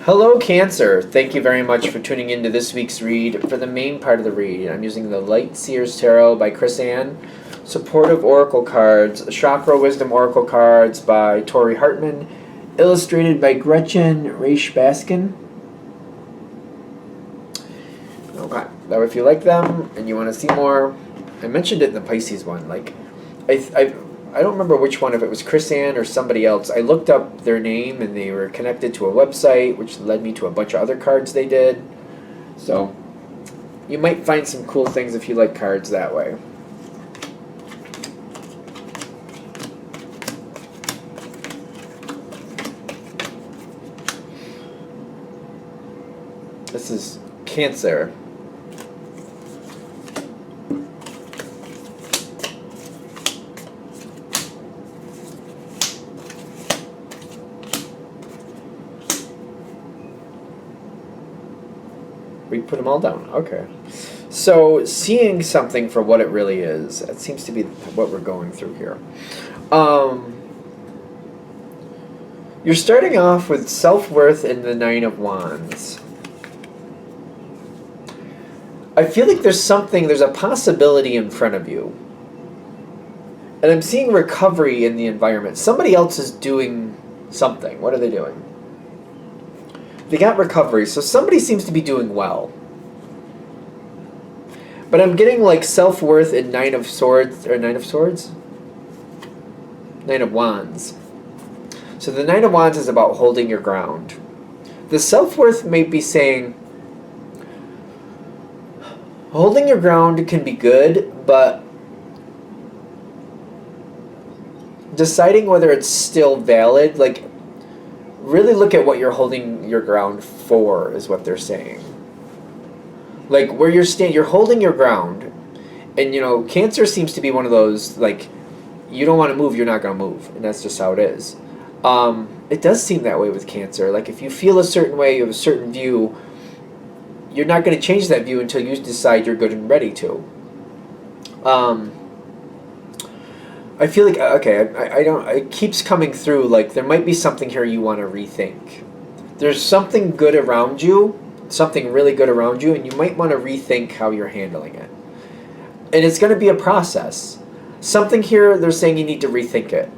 Hello, Cancer. Thank you very much for tuning into this week's read. For the main part of the read, I'm using the Light Seers Tarot by Chris Ann, Supportive Oracle Cards, Chakra Wisdom Oracle Cards by Tori Hartman, illustrated by Gretchen Raish Baskin. Okay, now if you like them and you want to see more, I mentioned it in the Pisces one. I don't remember which one, if it was Chris Ann or somebody else. I looked up their name and they were connected to a website, which led me to a bunch of other cards they did. So you might find some cool things if you like cards that way. This is Cancer. We put them all down. Okay. So, seeing something for what it really is, that seems to be what we're going through here. You're starting off with self-worth in the Nine of Wands. I feel like there's a possibility in front of you. And I'm seeing recovery in the environment. Somebody else is doing something. What are they doing? They got recovery, so somebody seems to be doing well. But I'm getting like self-worth in Nine of Swords. Nine of Wands. So the Nine of Wands is about holding your ground. The self-worth may be saying, holding your ground can be good, but deciding whether it's still valid, like, really look at what you're holding your ground for, is what they're saying. Like, where you're holding your ground, and, Cancer seems to be one of those, like, you don't want to move, you're not going to move, and that's just how it is. It does seem that way with Cancer. Like, if you feel a certain way, you have a certain view, you're not going to change that view until you decide you're good and ready to. I feel like, it keeps coming through, like, there might be something here you want to rethink. There's something good around you, something really good around you, and you might want to rethink how you're handling it. And it's going to be a process. Something here, they're saying you need to rethink it.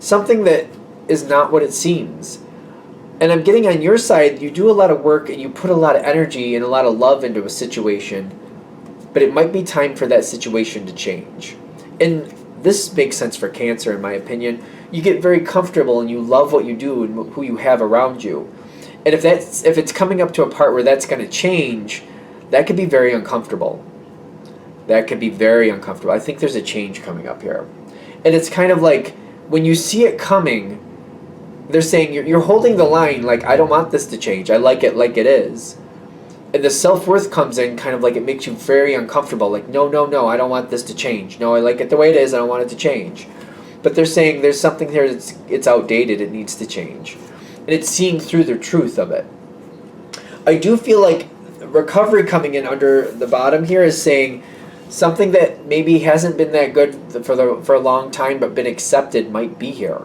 Something that is not what it seems. And I'm getting on your side, you do a lot of work, and you put a lot of energy and a lot of love into a situation, but it might be time for that situation to change. And this makes sense for Cancer, in my opinion. You get very comfortable and you love what you do and who you have around you. And if it's coming up to a part where that's going to change, that could be very uncomfortable. That could be very uncomfortable. I think there's a change coming up here. And it's kind of like, when you see it coming, they're saying you're holding the line, like, I don't want this to change. I like it like it is. And the self-worth comes in, kind of like, it makes you very uncomfortable. Like, no, I don't want this to change. No, I like it the way it is. I don't want it to change. But they're saying there's something here it's outdated. It needs to change. And it's seeing through the truth of it. I do feel like recovery coming in under the bottom here is saying something that maybe hasn't been that good for a long time but been accepted might be here.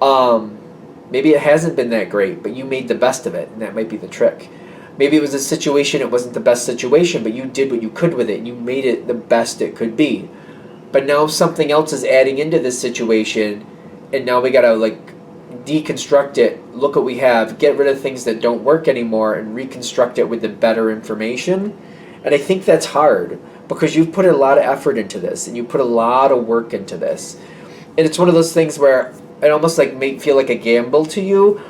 Maybe it hasn't been that great, but you made the best of it, and that might be the trick. Maybe it was a situation, it wasn't the best situation, but you did what you could with it, and you made it the best it could be. But now something else is adding into this situation, and now we gotta, like, deconstruct it, look what we have, get rid of things that don't work anymore, and reconstruct it with the better information. And I think that's hard, because you've put a lot of effort into this, and you put a lot of work into this. And it's one of those things where it almost like may feel like a gamble to you,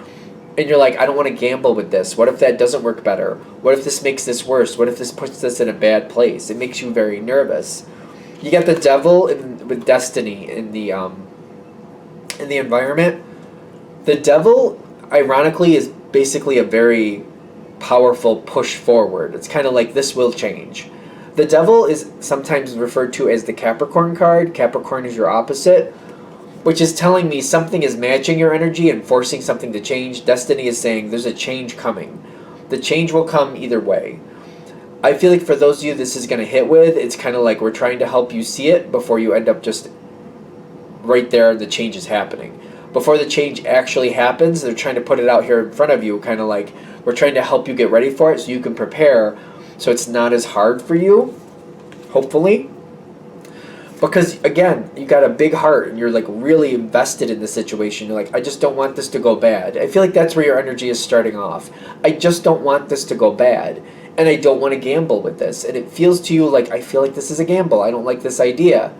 and you're like, I don't want to gamble with this. What if that doesn't work better? What if this makes this worse? What if this puts this in a bad place? It makes you very nervous. You got the Devil with Destiny in the environment. The Devil, ironically, is basically a very powerful push forward. It's kind of like, this will change. The Devil is sometimes referred to as the Capricorn card. Capricorn is your opposite, which is telling me something is matching your energy and forcing something to change. Destiny is saying there's a change coming. The change will come either way. I feel like for those of you this is going to hit with, it's kind of like we're trying to help you see it before you end up just right there, the change is happening. before the change actually happens, they're trying to put it out here in front of you, kind of like we're trying to help you get ready for it so you can prepare so it's not as hard for you, hopefully. Because again, you got a big heart and you're like really invested in the situation. You're like, I just don't want this to go bad. I feel like that's where your energy is starting off. I just don't want this to go bad. And I don't want to gamble with this. And it feels to you like, I feel like this is a gamble. I don't like this idea.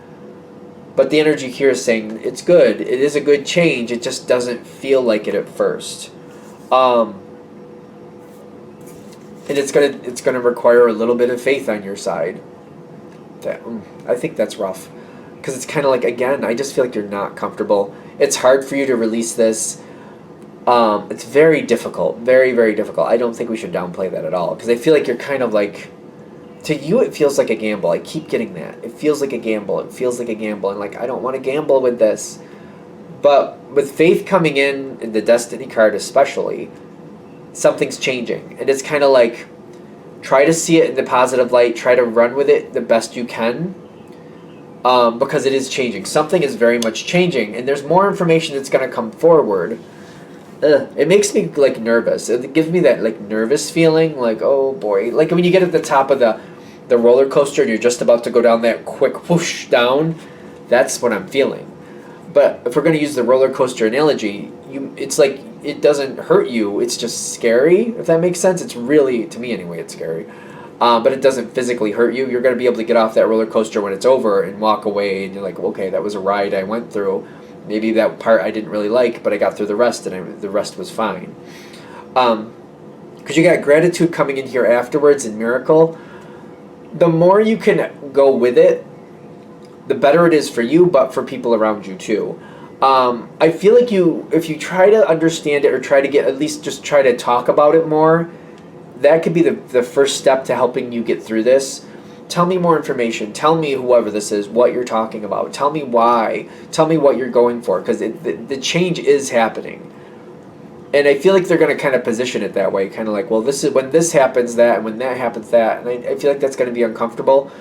But the energy here is saying it's good. It is a good change. It just doesn't feel like it at first. And it's gonna require a little bit of faith on your side. I think that's rough. Because it's kind of like, again, I just feel like you're not comfortable. It's hard for you to release this. It's very difficult. Very, very difficult. I don't think we should downplay that at all. Because I feel like you're kind of like, to you it feels like a gamble. I keep getting that. It feels like a gamble. It feels like a gamble. And like, I don't want to gamble with this. But with faith coming in the Destiny card especially, something's changing. And it's kind of like, try to see it in the positive light. Try to run with it the best you can. Because it is changing. Something is very much changing. And there's more information that's going to come forward. It makes me like nervous. It gives me that like nervous feeling. Like, oh boy. Like when you get at the top of the roller coaster and you're just about to go down that quick whoosh down. That's what I'm feeling. But if we're going to use the roller coaster analogy, it's like it doesn't hurt you. It's just scary, if that makes sense. It's really, to me anyway, it's scary. But it doesn't physically hurt you. You're going to be able to get off that roller coaster when it's over and walk away. And you're like, okay, that was a ride I went through. Maybe that part I didn't really like, but I got through the rest and the rest was fine. Because you got gratitude coming in here afterwards and miracle. The more you can go with it, the better it is for you, but for people around you too. I feel like if you try to understand it or try to get, at least just try to talk about it more, that could be the first step to helping you get through this. Tell me more information. Tell me, whoever this is, what you're talking about. Tell me why. Tell me what you're going for, because the change is happening. And I feel like they're going to kind of position it that way, kind of like, well, this is when this happens that, and when that happens that. And I feel like that's going to be uncomfortable.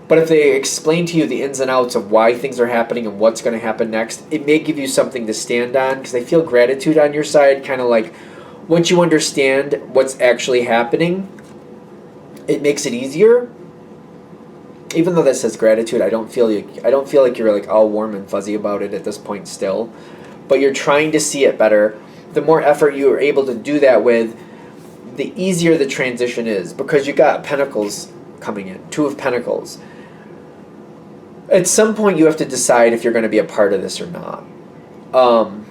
But if they explain to you the ins and outs of why things are happening and what's going to happen next, it may give you something to stand on, because I feel gratitude on your side, kind of like once you understand what's actually happening, it makes it easier. Even though that says gratitude, I don't feel like you're like all warm and fuzzy about it at this point still. But you're trying to see it better. The more effort you are able to do that with, the easier the transition is, because you got Pentacles coming in, Two of Pentacles. At some point you have to decide if you're going to be a part of this or not. And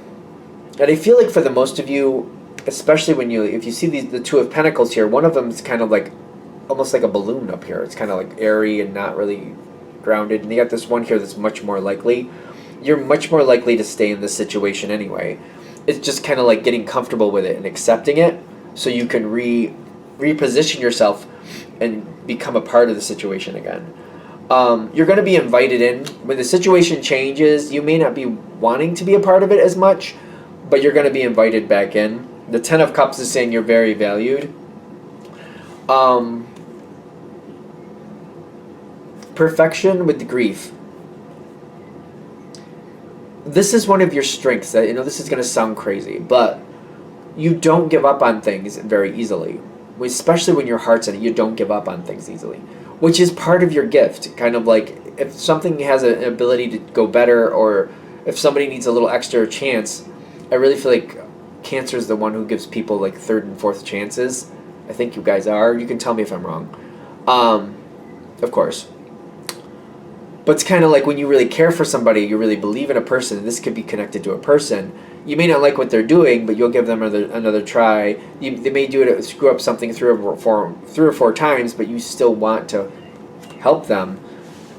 I feel like for the most of you, especially if you see the Two of Pentacles here, one of them is kind of like almost like a balloon up here. It's kind of like airy and not really grounded. And you got this one here that's much more likely. You're much more likely to stay in this situation anyway. It's just kind of like getting comfortable with it and accepting it so you can reposition yourself and become a part of the situation again. You're going to be invited in. When the situation changes, you may not be wanting to be a part of it as much, but you're going to be invited back in. The Ten of Cups is saying you're very valued. Perfection with the grief. This is one of your strengths. That, this is going to sound crazy, but you don't give up on things very easily. Especially when your heart's in it, you don't give up on things easily, which is part of your gift. Kind of like if something has an ability to go better, or if somebody needs a little extra chance, I really feel like Cancer is the one who gives people like third and fourth chances. I think you guys are. You can tell me if I'm wrong. Of course. But it's kind of like when you really care for somebody, you really believe in a person, and this could be connected to a person. You may not like what they're doing, but you'll give them another try. They may do it, screw up something three or four times, but you still want to help them.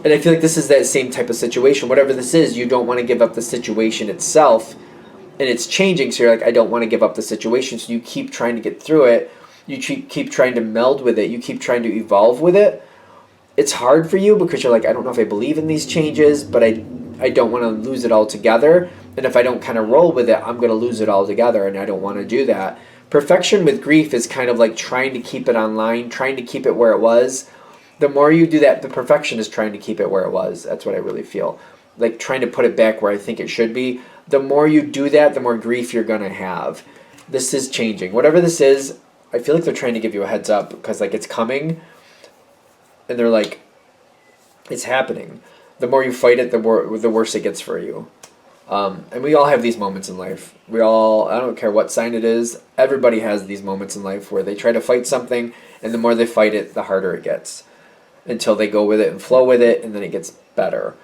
And I feel like this is that same type of situation. Whatever this is, you don't want to give up the situation itself, and it's changing, so you're like, I don't want to give up the situation, so you keep trying to get through it. You keep trying to meld with it. You keep trying to evolve with it. It's hard for you because you're like, I don't know if I believe in these changes, but I don't want to lose it all together. And if I don't kind of roll with it, I'm going to lose it all together, and I don't want to do that. Perfection with grief is kind of like trying to keep it online, trying to keep it where it was. The more you do that, the perfection is trying to keep it where it was. That's what I really feel. Like trying to put it back where I think it should be. the more you do that, the more grief you're going to have. This is changing. Whatever this is, I feel like they're trying to give you a heads up because like it's coming and they're like, it's happening. The more you fight it, the worse it gets for you. And we all have these moments in life. I don't care what sign it is, everybody has these moments in life where they try to fight something, and the more they fight it, the harder it gets. Until they go with it and flow with it, and then it gets better.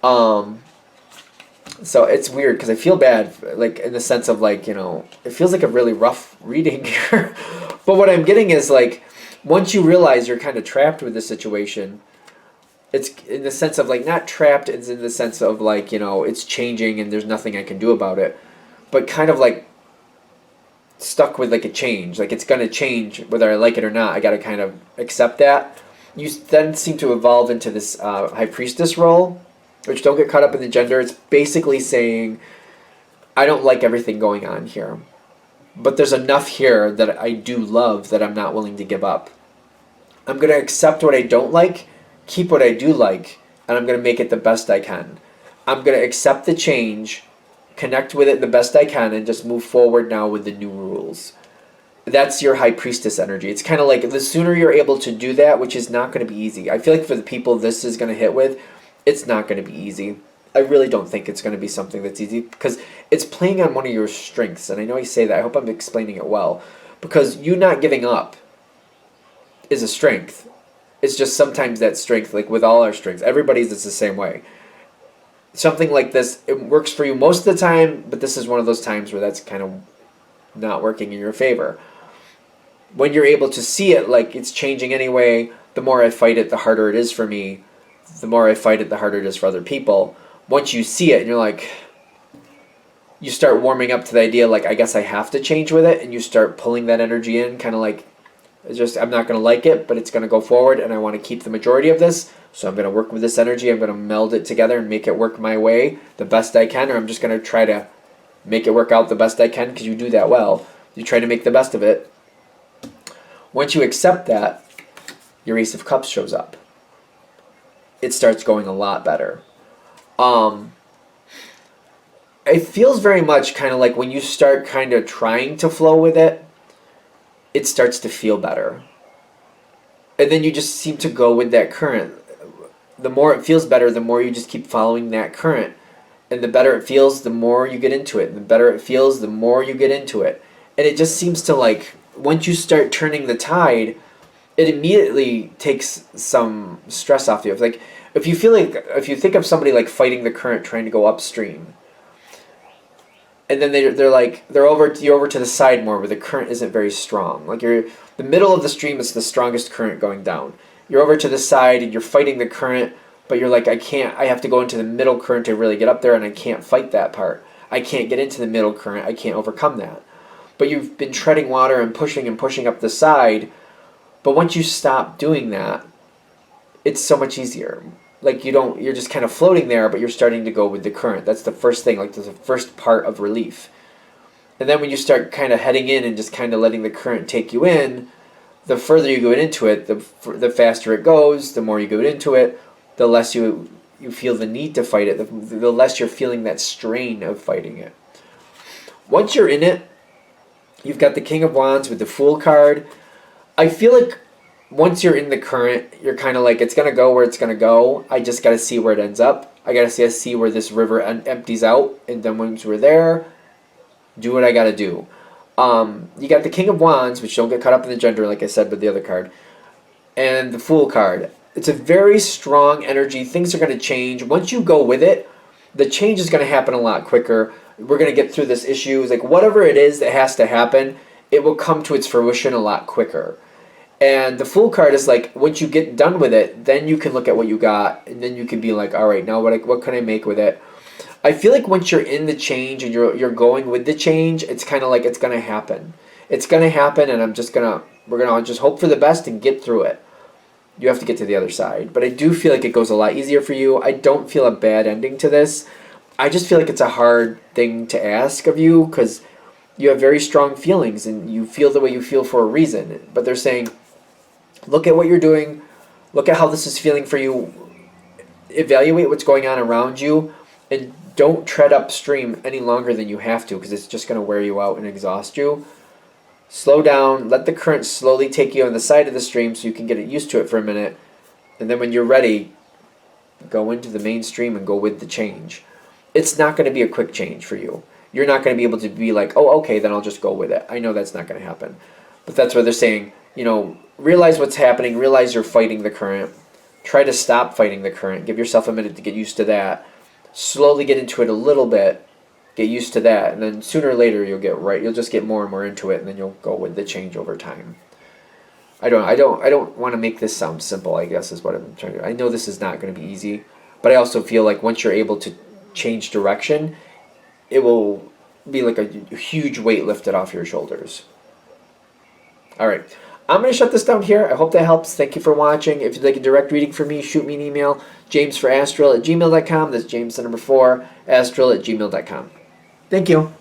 So it's weird, because I feel bad, like, in the sense of, like, it feels like a really rough reading here. But what I'm getting is, like, once you realize you're kind of trapped with the situation, it's in the sense of like not trapped, it's in the sense of like it's changing and there's nothing I can do about it, but kind of like stuck with like a change, like it's going to change whether I like it or not. I got to kind of accept that. You then seem to evolve into this high priestess role, which, don't get caught up in the gender. It's basically saying I don't like everything going on here, but there's enough here that I do love that I'm not willing to give up. I'm going to accept what I don't like, keep what I do like, and I'm going to make it the best I can. I'm going to accept the change, connect with it the best I can, and just move forward now with the new rules. That's your high priestess energy. It's kind of like the sooner you're able to do that, which is not going to be easy. I feel like for the people this is going to hit with, it's not going to be easy. I really don't think it's going to be something that's easy because it's playing on one of your strengths. And I know I say that. I hope I'm explaining it well. Because you not giving up is a strength. It's just sometimes that strength, like with all our strengths, everybody's it's the same way. Something like this, it works for you most of the time, but this is one of those times where that's kind of not working in your favor. When you're able to see it like it's changing anyway, the more I fight it, the harder it is for me. The more I fight it, the harder it is for other people. Once you see it and you're like, you start warming up to the idea like, I guess I have to change with it, and you start pulling that energy in, kind of like, I'm not going to like it, but it's going to go forward, and I want to keep the majority of this, so I'm going to work with this energy. I'm going to meld it together and make it work my way the best I can, or I'm just going to try to make it work out the best I can, because you do that well. You try to make the best of it. Once you accept that, your Ace of Cups shows up. It starts going a lot better. It feels very much kind of like when you start kind of trying to flow with it, it starts to feel better. And then you just seem to go with that current. The more it feels better, the more you just keep following that current. And the better it feels, the more you get into it. And the better it feels, the more you get into it. And it just seems to like, once you start turning the tide, it immediately takes some stress off you. It's like, if you think of somebody like fighting the current trying to go upstream, and then you're over to the side more where the current isn't very strong. Like the middle of the stream is the strongest current going down. You're over to the side and you're fighting the current, but you're like, I have to go into the middle current to really get up there, and I can't fight that part. I can't get into the middle current. I can't overcome that. But you've been treading water and pushing up the side, but once you stop doing that, it's so much easier. Like you're just kind of floating there, but you're starting to go with the current. That's the first thing, like the first part of relief. And then when you start kind of heading in and just kind of letting the current take you in, the further you go into it, the faster it goes, the more you go into it, the less you feel the need to fight it, the less you're feeling that strain of fighting it. Once you're in it, you've got the King of Wands with the Fool card. I feel like once you're in the current, you're kind of like, it's going to go where it's going to go. I just got to see where it ends up. I got to see where this river empties out. And then once we're there, do what I got to do. You got the King of Wands, which don't get caught up in the gender, like I said with the other card. And the Fool card. It's a very strong energy. Things are going to change. Once you go with it, the change is going to happen a lot quicker. We're going to get through this issue. It's like whatever it is that has to happen, it will come to its fruition a lot quicker. And the Fool card is like, once you get done with it, then you can look at what you got, and then you can be like, all right, now what can I make with it? I feel like once you're in the change and you're going with the change, it's kind of like it's going to happen. It's going to happen, and we're going to just hope for the best and get through it. You have to get to the other side. But I do feel like it goes a lot easier for you. I don't feel a bad ending to this. I just feel like it's a hard thing to ask of you because you have very strong feelings and you feel the way you feel for a reason. But they're saying, look at what you're doing. Look at how this is feeling for you. Evaluate what's going on around you and don't tread upstream any longer than you have to, because it's just going to wear you out and exhaust you. Slow down, let the current slowly take you on the side of the stream so you can get used to it for a minute, and then when you're ready, go into the mainstream and go with the change. It's not going to be a quick change for you. You're not going to be able to be like, oh, okay, then I'll just go with it. I know that's not going to happen. But that's what they're saying, realize what's happening, realize you're fighting the current. Try to stop fighting the current. Give yourself a minute to get used to that. Slowly get into it a little bit. Get used to that, and then sooner or later you'll just get more and more into it, and then you'll go with the change over time. I don't want to make this sound simple, I guess is what I'm trying to do. I know this is not going to be easy, but I also feel like once you're able to change direction, it will be like a huge weight lifted off your shoulders. Alright, I'm going to shut this down here. I hope that helps. Thank you for watching. If you'd like a direct reading from me, shoot me an email, jamesforastral@gmail.com. That's James the number 4, astral@gmail.com. Thank you.